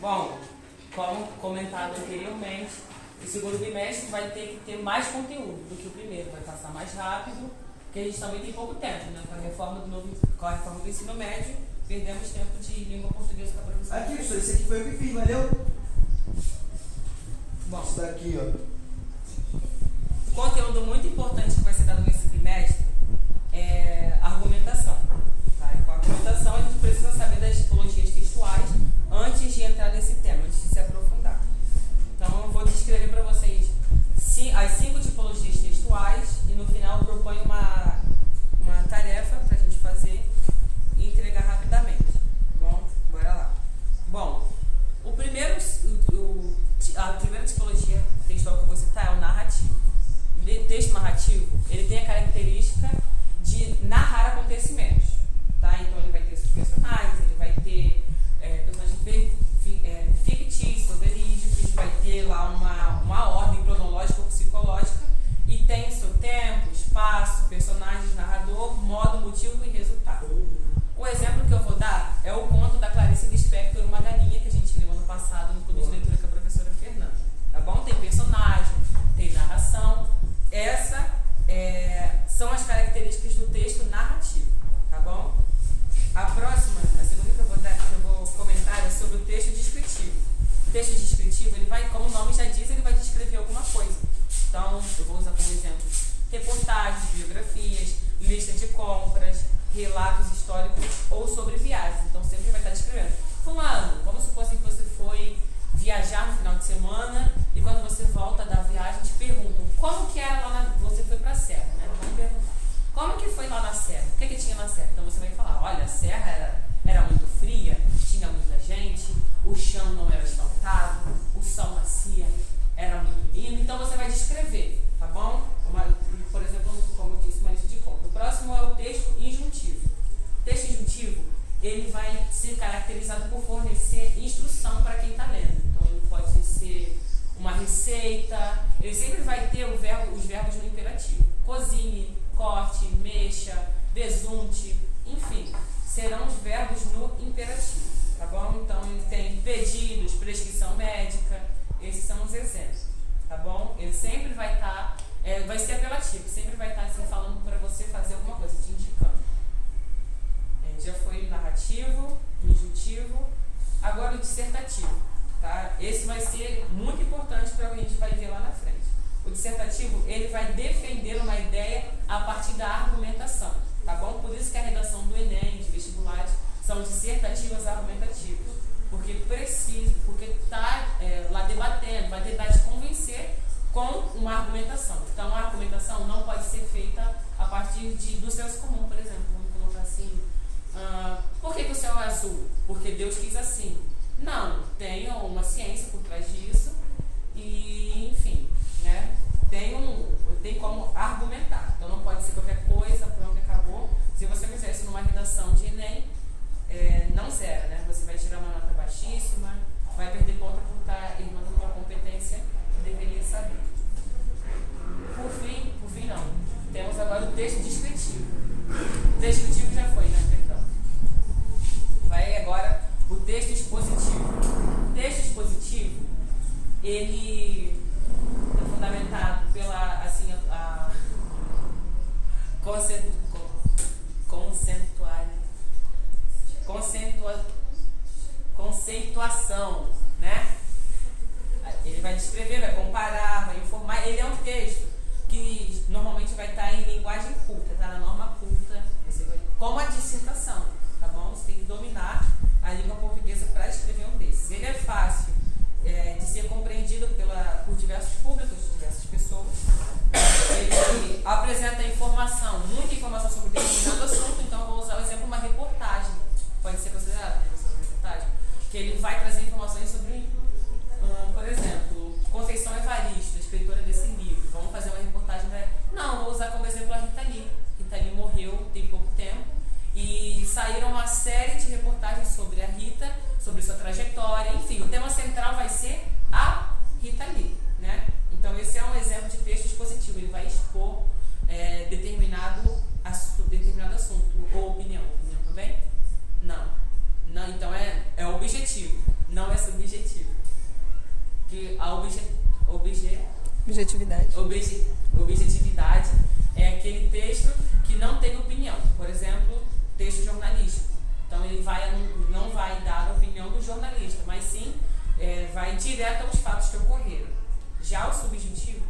Bom, como comentado anteriormente, o segundo bimestre vai ter que ter mais conteúdo do que o primeiro, vai passar mais rápido, porque a gente também tem pouco tempo, né? Com a reforma do ensino médio, perdemos tempo de língua portuguesa com a professora. Aqui, professor, esse aqui foi eu que fiz, valeu? Bom, Isso daqui, ó. o conteúdo muito importante que vai ser dado nesse bimestre é argumentação. Tá? E com a argumentação a gente precisa saber das tipologias textuais antes de entrar nesse tema, antes de se aprofundar. Então eu vou descrever para vocês as 5 tipologias textuais e no final eu proponho uma tarefa para a gente fazer e entregar rapidamente. Bom, bora lá. Bom, a primeira tipologia textual que eu vou citar é o narrativo. O texto narrativo, ele tem a característica de narrar acontecimentos, tá? Então ele vai ter seus personagens, ele vai ter personagens fictícios, verídicos, vai ter lá uma ordem cronológica ou psicológica e tem seu tempo, espaço, personagens, narrador, modo, motivo e resultado. O exemplo que eu vou dar é o conto da Clarice Lispector, Uma Galinha, que a gente leu ano passado no clube de leitura com a professora Fernanda. Tá bom? Tem personagem, tem narração. Essas são as características do texto narrativo. Tá bom? A próxima, a segunda que eu vou comentar é sobre o texto descritivo. O texto descritivo, ele vai, como o nome já diz, ele vai descrever alguma coisa. Então, eu vou usar como exemplo reportagens, biografias, lista de compras, relatos históricos ou sobre viagens. Então, sempre vai estar descrevendo. Fulano, vamos supor assim que você foi viajar no final de semana e quando você volta da viagem te perguntam como que era lá você foi para a serra, né? Vamos perguntar. Como que foi lá na serra? O que tinha na serra? Então você vai falar, olha, a serra era muito fria, tinha muita gente, o chão não era asfaltado, o sol nascia, era muito lindo. Então você vai descrever, tá bom? Por exemplo, como eu disse, uma lista de compras. O próximo é o texto injuntivo. O texto injuntivo, ele vai ser caracterizado por fornecer instrução para quem está lendo. Então ele pode ser uma receita, ele sempre vai ter os verbos no imperativo. Cozinhe, corte, mexa, besunte, enfim, serão os verbos no imperativo, tá bom? Então ele tem pedidos, prescrição médica, esses são os exemplos, tá bom? Ele sempre vai estar, vai ser apelativo, sempre vai estar assim falando para você fazer alguma coisa, te indicando. Já foi o narrativo, o injuntivo, agora o dissertativo, tá? Esse vai ser muito importante para o que a gente vai ver lá na frente. O dissertativo, ele vai defender uma ideia a partir da argumentação, tá bom? Por isso que a redação do Enem, de vestibulares, são dissertativas argumentativas, porque está lá debatendo, vai tentar te convencer com uma argumentação. Então, a argumentação não pode ser feita a partir do senso comum, por exemplo. Vamos colocar assim, por que o céu é azul? Porque Deus quis assim. Não, tem uma ciência por trás disso e, enfim, né? Tem como argumentar. Então não pode ser qualquer coisa, pronto, acabou. Se você fizer isso numa redação de Enem, não zera, né? Você vai tirar uma nota baixíssima, vai perder ponto por estar irmando uma competência que deveria saber. Por fim não. Temos agora o texto descritivo. O texto descritivo já foi, né? Perdão. Vai agora o texto expositivo. O texto expositivo, ele é fundamentado pela conceituação, né? Ele vai descrever, vai comparar, vai informar. Ele é um texto que normalmente vai estar em linguagem culta, tá? Na norma culta, como a dissertação, tá bom? Você tem que dominar a língua portuguesa para escrever um desses. Ele é fácil de ser compreendido por diversos públicos, diversas pessoas. Ele apresenta informação, muita informação sobre determinado assunto, então eu vou usar o exemplo uma reportagem. Pode ser considerado uma reportagem, que ele vai trazer informações sobre, por exemplo, Conceição Evaristo, escritora desse livro. Vamos fazer uma reportagem Não, vou usar como exemplo a Rita Lee. Rita Lee morreu tem pouco tempo e saíram uma série de reportagens sobre a Rita, sobre sua trajetória, enfim, o tema central vai ser a Rita Lee, né? Então esse é um exemplo de texto expositivo, ele vai expor determinado assunto ou opinião também? Não, então é objetivo, não é subjetivo. que a Objetividade. objetividade é aquele texto que não tem opinião. Por exemplo, texto jornalístico. Então ele não vai dar a opinião do jornalista, mas sim vai direto aos fatos que ocorreram. Já o subjetivo,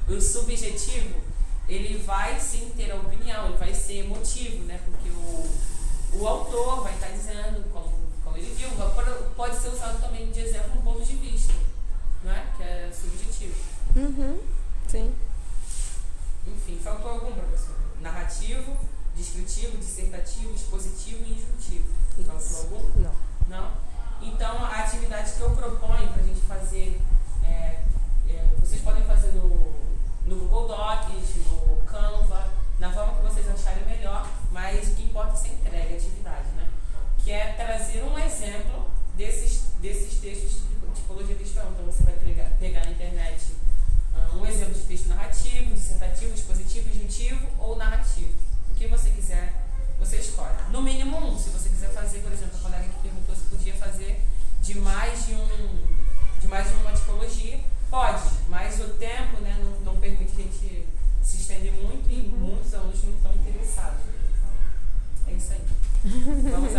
o subjetivo, ele vai sim ter a opinião, ele vai ser emotivo, né? Porque o autor vai estar dizendo como ele viu, pode ser usado também de exemplo um ponto de vista, não é? Que é subjetivo. Sim. Enfim, faltou algum, professor? Narrativo, descritivo, dissertativo, expositivo e injuntivo. Faltou algum? Não. Não? Então, a atividade que eu proponho para a gente fazer, vocês podem fazer no Google Docs, no Canva, na forma que vocês acharem melhor, mas o que importa é ser entregue a atividade, né? Que é trazer um exemplo desses textos de tipologia cristã. Então, você vai